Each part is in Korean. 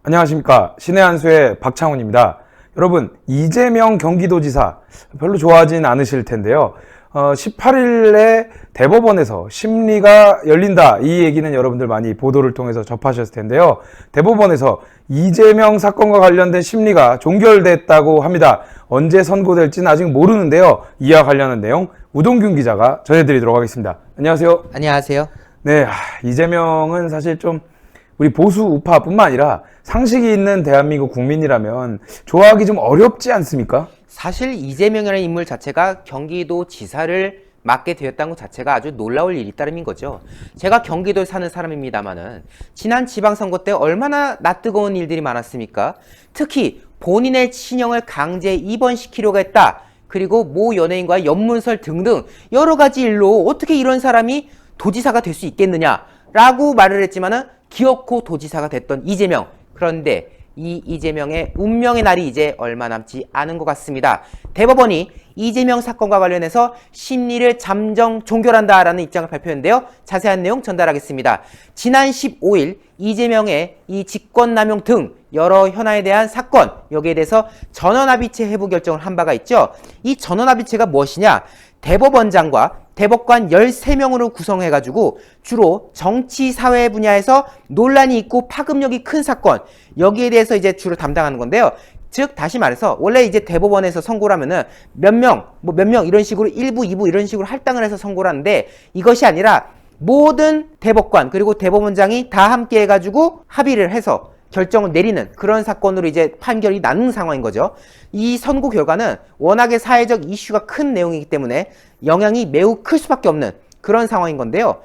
안녕하십니까. 신의 한수의 박창훈입니다. 여러분, 이재명 경기도지사 별로 좋아하진 않으실 텐데요. 18일에 대법원에서 심리가 열린다. 이 얘기는 여러분들 많이 보도를 통해서 접하셨을 텐데요. 대법원에서 이재명 사건과 관련된 심리가 종결됐다고 합니다. 언제 선고될지는 아직 모르는데요. 이와 관련한 내용 우동균 기자가 전해드리도록 하겠습니다. 안녕하세요. 안녕하세요. 네, 이재명은 사실 좀 우리 보수 우파뿐만 아니라 상식이 있는 대한민국 국민이라면 좋아하기 좀 어렵지 않습니까? 사실 이재명이라는 인물 자체가 경기도 지사를 맡게 되었다는 것 자체가 아주 놀라울 일이 따름인 거죠. 제가 경기도에 사는 사람입니다만은 지난 지방선거 때 얼마나 낯뜨거운 일들이 많았습니까? 특히 본인의 친형을 강제 입원시키려고 했다. 그리고 모 연예인과 연문설 등등 여러 가지 일로 어떻게 이런 사람이 도지사가 될 수 있겠느냐라고 말을 했지만은 기어코 도지사가 됐던 이재명. 그런데 이 이재명의 운명의 날이 이제 얼마 남지 않은 것 같습니다. 대법원이 이재명 사건과 관련해서 심리를 잠정 종결한다라는 입장을 발표했는데요. 자세한 내용 전달하겠습니다. 지난 15일 이재명의 이 직권남용 등 여러 현안에 대한 사건, 여기에 대해서 전원합의체 해부 결정을 한 바가 있죠. 이 전원합의체가 무엇이냐? 대법원장과 대법관 13명으로 구성해가지고 주로 정치, 사회 분야에서 논란이 있고 파급력이 큰 사건, 여기에 대해서 이제 주로 담당하는 건데요. 즉, 다시 말해서, 원래 이제 대법원에서 선고를 하면은 몇 명 이런 식으로 1부, 2부 이런 식으로 할당을 해서 선고를 하는데 이것이 아니라 모든 대법관, 그리고 대법원장이 다 함께 해가지고 합의를 해서 결정을 내리는 그런 사건으로 이제 판결이 나는 상황인 거죠. 이 선고 결과는 워낙에 사회적 이슈가 큰 내용이기 때문에 영향이 매우 클 수밖에 없는 그런 상황인 건데요.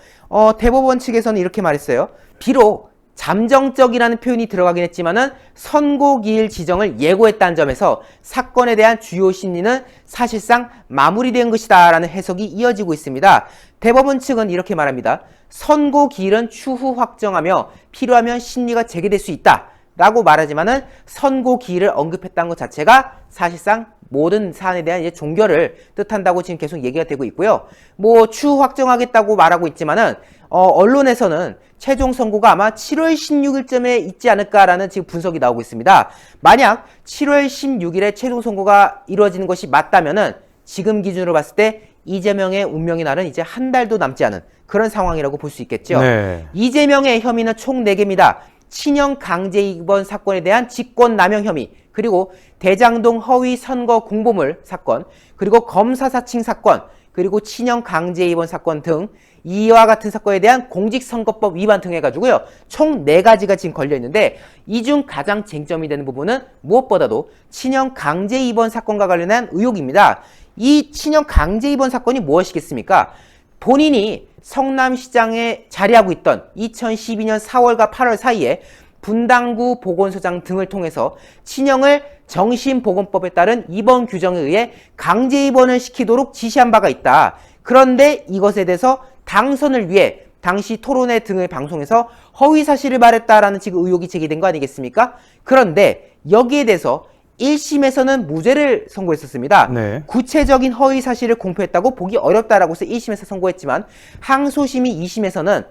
대법원 측에서는 이렇게 말했어요. 비록 잠정적이라는 표현이 들어가긴 했지만은 선고기일 지정을 예고했다는 점에서 사건에 대한 주요 심리는 사실상 마무리된 것이다 라는 해석이 이어지고 있습니다. 대법원 측은 이렇게 말합니다. 선고기일은 추후 확정하며 필요하면 심리가 재개될 수 있다 라고 말하지만은 선고기일을 언급했다는 것 자체가 사실상 모든 사안에 대한 이제 종결을 뜻한다고 지금 계속 얘기가 되고 있고요. 뭐 추후 확정하겠다고 말하고 있지만은 언론에서는 최종 선고가 아마 7월 16일쯤에 있지 않을까라는 지금 분석이 나오고 있습니다. 만약 7월 16일에 최종 선고가 이루어지는 것이 맞다면은 지금 기준으로 봤을 때 이재명의 운명의 날은 이제 한 달도 남지 않은 그런 상황이라고 볼 수 있겠죠. 네. 이재명의 혐의는 총 4개입니다. 친형 강제 입원 사건에 대한 직권남용 혐의, 그리고 대장동 허위 선거 공보물 사건, 그리고 검사 사칭 사건, 그리고 친형 강제 입원 사건 등 이와 같은 사건에 대한 공직선거법 위반 등 해가지고요. 총 4가지가 지금 걸려있는데 이 중 가장 쟁점이 되는 부분은 무엇보다도 친형 강제 입원 사건과 관련한 의혹입니다. 이 친형 강제 입원 사건이 무엇이겠습니까? 본인이 성남시장에 자리하고 있던 2012년 4월과 8월 사이에 분당구 보건소장 등을 통해서 친형을 정신보건법에 따른 입원 규정에 의해 강제 입원을 시키도록 지시한 바가 있다. 그런데 이것에 대해서 당선을 위해 당시 토론회 등을 방송해서 허위 사실을 말했다라는 지금 의혹이 제기된 거 아니겠습니까? 그런데 여기에 대해서 1심에서는 무죄를 선고했었습니다. 네. 구체적인 허위 사실을 공표했다고 보기 어렵다라고 해서 1심에서 선고했지만 항소심의 2심에서는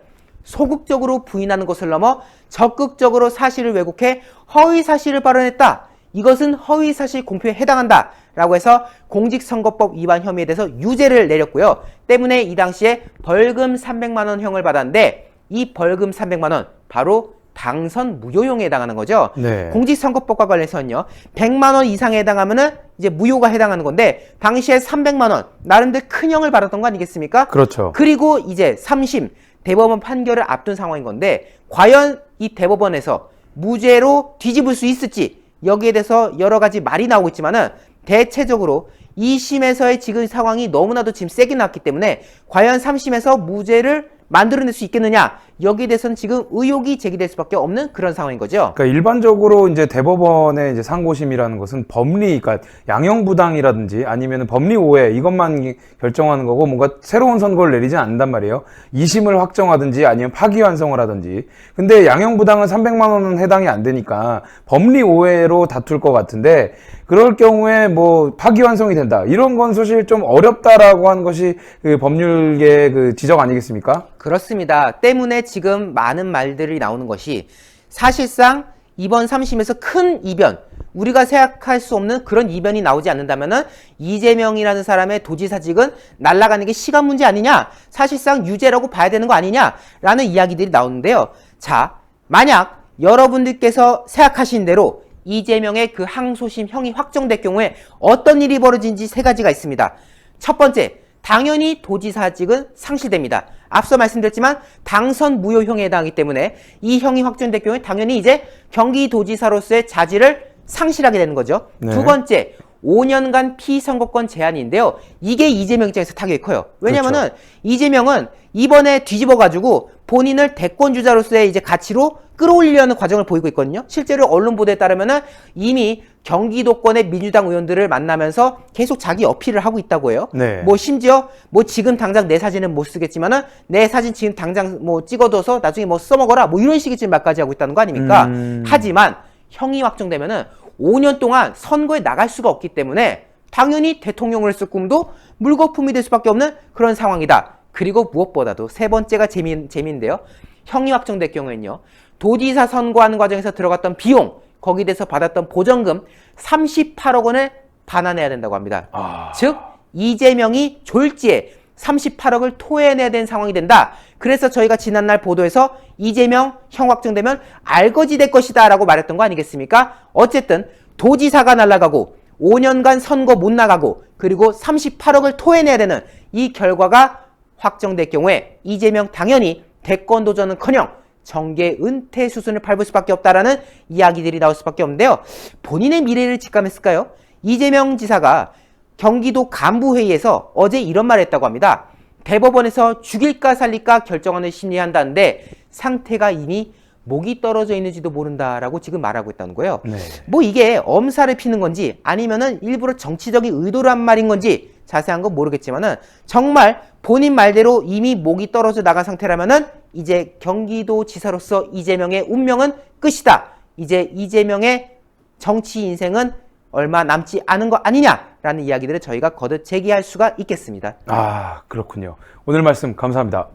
소극적으로 부인하는 것을 넘어 적극적으로 사실을 왜곡해 허위 사실을 발언했다. 이것은 허위 사실 공표에 해당한다. 라고 해서 공직선거법 위반 혐의에 대해서 유죄를 내렸고요. 때문에 이 당시에 벌금 300만 원 형을 받았는데 이 벌금 300만 원 바로 당선 무효용에 해당하는 거죠. 네. 공직선거법과 관련해서는요. 100만 원 이상에 해당하면은 이제 무효가 해당하는 건데 당시에 300만 원 나름대로 큰 형을 받았던 거 아니겠습니까? 그렇죠. 그리고 이제 3심 대법원 판결을 앞둔 상황인 건데 과연 이 대법원에서 무죄로 뒤집을 수 있을지 여기에 대해서 여러 가지 말이 나오고 있지만은 대체적으로 2심에서의 지금 상황이 너무나도 지금 세게 나왔기 때문에 과연 3심에서 무죄를 만들어낼 수 있겠느냐 여기에 대해서는 지금 의혹이 제기될 수밖에 없는 그런 상황인 거죠. 그러니까 일반적으로 이제 대법원의 이제 상고심이라는 것은 법리, 그러니까 양형부당이라든지 아니면 법리 오해 이것만 결정하는 거고 뭔가 새로운 선고를 내리지 않는단 말이에요. 2심을 확정하든지 아니면 파기환송을 하든지. 근데 양형부당은 300만 원은 해당이 안 되니까 법리 오해로 다툴 것 같은데 그럴 경우에 뭐 파기환송이 된다. 이런 건 사실 좀 어렵다라고 하는 것이 그 법률계의 그 지적 아니겠습니까? 그렇습니다. 때문에 지금 많은 말들이 나오는 것이 사실상 이번 3심에서 큰 이변, 우리가 생각할 수 없는 그런 이변이 나오지 않는다면은 이재명이라는 사람의 도지사직은 날아가는 게 시간 문제 아니냐? 사실상 유죄라고 봐야 되는 거 아니냐라는 이야기들이 나오는데요. 자, 만약 여러분들께서 생각하신 대로 이재명의 그 항소심 형이 확정될 경우에 어떤 일이 벌어진지 세 가지가 있습니다. 첫 번째, 당연히 도지사직은 상실됩니다. 앞서 말씀드렸지만 당선 무효형에 해당하기 때문에 이 형이 확정될 경우에 당연히 이제 경기도지사로서의 자질을 상실하게 되는 거죠. 네. 두 번째, 5년간 피선거권 제한인데요. 이게 이재명 입장에서 타격이 커요. 왜냐면은 그렇죠. 이재명은 이번에 뒤집어가지고 본인을 대권주자로서의 이제 가치로 끌어올리려는 과정을 보이고 있거든요. 실제로 언론 보도에 따르면은 이미 경기도권의 민주당 의원들을 만나면서 계속 자기 어필을 하고 있다고 해요. 네. 뭐 심지어 뭐 지금 당장 내 사진은 못 쓰겠지만은 내 사진 지금 당장 뭐 찍어둬서 나중에 뭐 써먹어라 뭐 이런 식의 지금 말까지 하고 있다는 거 아닙니까? 하지만 형이 확정되면은 5년 동안 선거에 나갈 수가 없기 때문에 당연히 대통령을 쓸 꿈도 물거품이 될 수밖에 없는 그런 상황이다. 그리고 무엇보다도 세 번째가 재미인데요. 형이 확정될 경우에는요. 도지사 선거하는 과정에서 들어갔던 비용, 거기에 대해서 받았던 보전금 38억 원을 반환해야 된다고 합니다. 즉 이재명이 졸지에 38억을 토해내야 되는 상황이 된다. 그래서 저희가 지난날 보도에서 이재명 형 확정되면 알거지 될 것이다 라고 말했던 거 아니겠습니까? 어쨌든 도지사가 날아가고 5년간 선거 못 나가고 그리고 38억을 토해내야 되는 이 결과가 확정될 경우에 이재명 당연히 대권 도전은커녕 정계 은퇴 수순을 밟을 수밖에 없다라는 이야기들이 나올 수밖에 없는데요. 본인의 미래를 직감했을까요? 이재명 지사가 경기도 간부회의에서 어제 이런 말을 했다고 합니다. 대법원에서 죽일까 살릴까 결정하는 심리한다는데 상태가 이미 목이 떨어져 있는지도 모른다라고 지금 말하고 있다는 거예요. 네. 뭐 이게 엄살을 피는 건지 아니면은 일부러 정치적인 의도로 한 말인 건지 자세한 건 모르겠지만은 정말 본인 말대로 이미 목이 떨어져 나간 상태라면은 이제 경기도지사로서 이재명의 운명은 끝이다. 이제 이재명의 정치 인생은 얼마 남지 않은 거 아니냐라는 이야기들을 저희가 거듭 제기할 수가 있겠습니다. 아, 그렇군요. 오늘 말씀 감사합니다.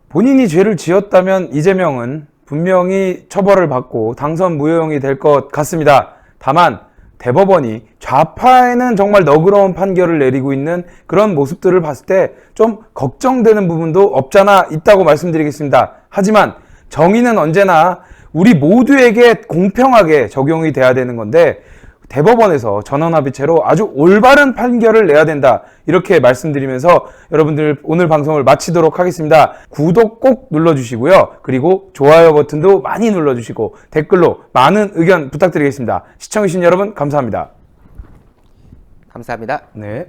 본인이 죄를 지었다면 이재명은 분명히 처벌을 받고 당선 무효형이 될 것 같습니다. 다만 대법원이 좌파에는 정말 너그러운 판결을 내리고 있는 그런 모습들을 봤을 때 좀 걱정되는 부분도 없잖아 있다고 말씀드리겠습니다. 하지만 정의는 언제나 우리 모두에게 공평하게 적용이 돼야 되는 건데 대법원에서 전원합의체로 아주 올바른 판결을 내야 된다 이렇게 말씀드리면서 여러분들 오늘 방송을 마치도록 하겠습니다. 구독 꼭 눌러주시고요. 그리고 좋아요 버튼도 많이 눌러주시고 댓글로 많은 의견 부탁드리겠습니다. 시청해주신 여러분 감사합니다. 감사합니다. 네.